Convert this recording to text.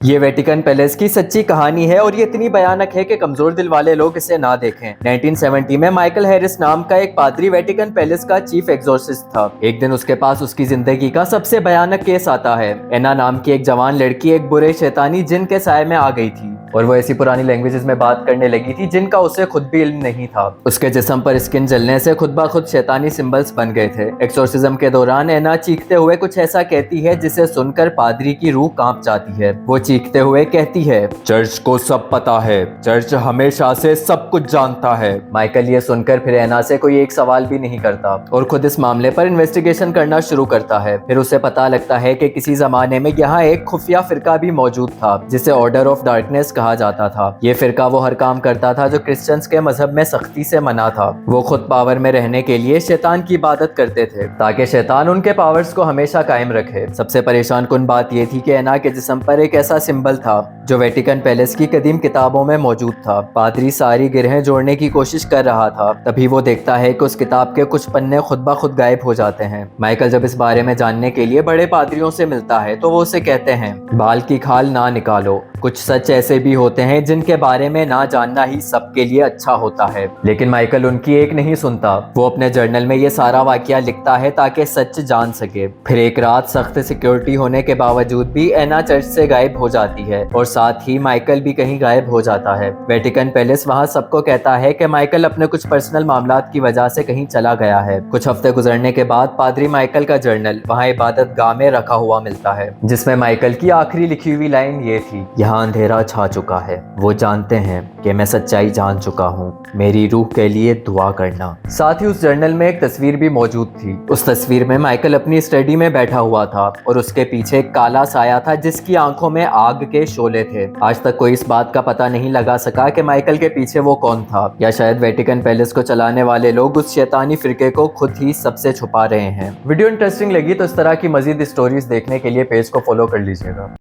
ये Vatican palace की सच्ची कहानी है और ये इतनी भयानक है कि कमजोर दिल वाले लोग इसे ना देखें। 1970 में माइकल हैरिस नाम का एक पादरी वेटिकन पैलेस का चीफ एग्जॉर्सिस्ट था। एक दिन उसके पास उसकी जिंदगी का सबसे भयानक केस आता है। एना नाम की एक जवान लड़की एक बुरे शैतानी जिन के साए में आ गई थी और वो ऐसी पुरानी लैंग्वेजेस में बात करने लगी थी जिनका उसे खुद भी इल्म नहीं था। उसके जिस्म पर स्किन जलने से खुद ब खुद शैतानी सिंबल्स बन गए थे। एक्सोर्सिज्म के दौरान एना चीखते हुए कुछ ऐसा कहती है जिसे सुनकर पादरी की रूह कांप जाती है। वो चीखते हुए कहती है, चर्च को सब पता है, चर्च हमेशा से सब कुछ जानता है। माइकल ये सुनकर फिर एना से कोई एक सवाल भी नहीं करता और खुद इस मामले पर इन्वेस्टिगेशन करना शुरू करता है। फिर उसे पता लगता है कि किसी जमाने में यहाँ एक खुफिया फिरका भी मौजूद था जिसे ऑर्डर ऑफ डार्कनेस कहा जाता था। ये फिरका वो हर काम करता था जो क्रिश्चियंस के मजहब में सख्ती से मना था। वो खुद पावर में रहने के लिए शैतान की इबादत करते थे ताकि शैतान उनके पावर्स को हमेशा कायम रखे। सबसे परेशान कुन बात ये थी कि एना के जिस्म पर एक ऐसा सिंबल था जो वेटिकन पैलेस की कदीम किताबों में मौजूद था। पादरी सारी गिरहें जोड़ने की कोशिश कर रहा था, तभी वो देखता है कि उस किताब के कुछ पन्ने खुद ब खुद गायब हो जाते हैं। माइकल जब इस बारे में जानने के लिए बड़े पादरियों से मिलता है तो वो उसे कहते हैं, बाल की खाल ना निकालो, कुछ सच ऐसे भी होते हैं जिनके बारे में ना जानना ही सबके लिए अच्छा होता है। लेकिन माइकल उनकी एक नहीं सुनता। वो अपने जर्नल में ये सारा वाकया लिखता है ताकि सच जान सके। फिर एक रात सख्त सिक्योरिटी होने के बावजूद भी एना चर्च से गायब हो जाती है और साथ ही माइकल भी कहीं गायब हो जाता है। वेटिकन पैलेस वहाँ सबको कहता है कि माइकल अपने कुछ पर्सनल मामलात की वजह से कहीं चला गया है। कुछ हफ्ते गुजरने के बाद पादरी माइकल का जर्नल वहाँ इबादत गाह में रखा हुआ मिलता है, जिसमें माइकल की आखिरी लिखी हुई लाइन ये थी, यहाँ अंधेरा छा चुका है, वो जानते हैं कि मैं सच्चाई जान चुका हूँ, मेरी रूह के लिए दुआ करना। साथ ही उस जर्नल में एक तस्वीर भी मौजूद थी। उस तस्वीर में माइकल अपनी स्टडी में बैठा हुआ था और उसके पीछे एक काला साया था जिसकी आंखों में आग के शोले थे। आज तक कोई इस बात का पता नहीं लगा सका कि माइकल के पीछे वो कौन था, या शायद वेटिकन पैलेस को चलाने वाले लोग उस शैतानी फिरके को खुद ही सबसे छुपा रहे हैं। वीडियो इंटरेस्टिंग लगी तो इस तरह की मजीद स्टोरीज देखने के लिए पेज को फॉलो कर लीजिएगा।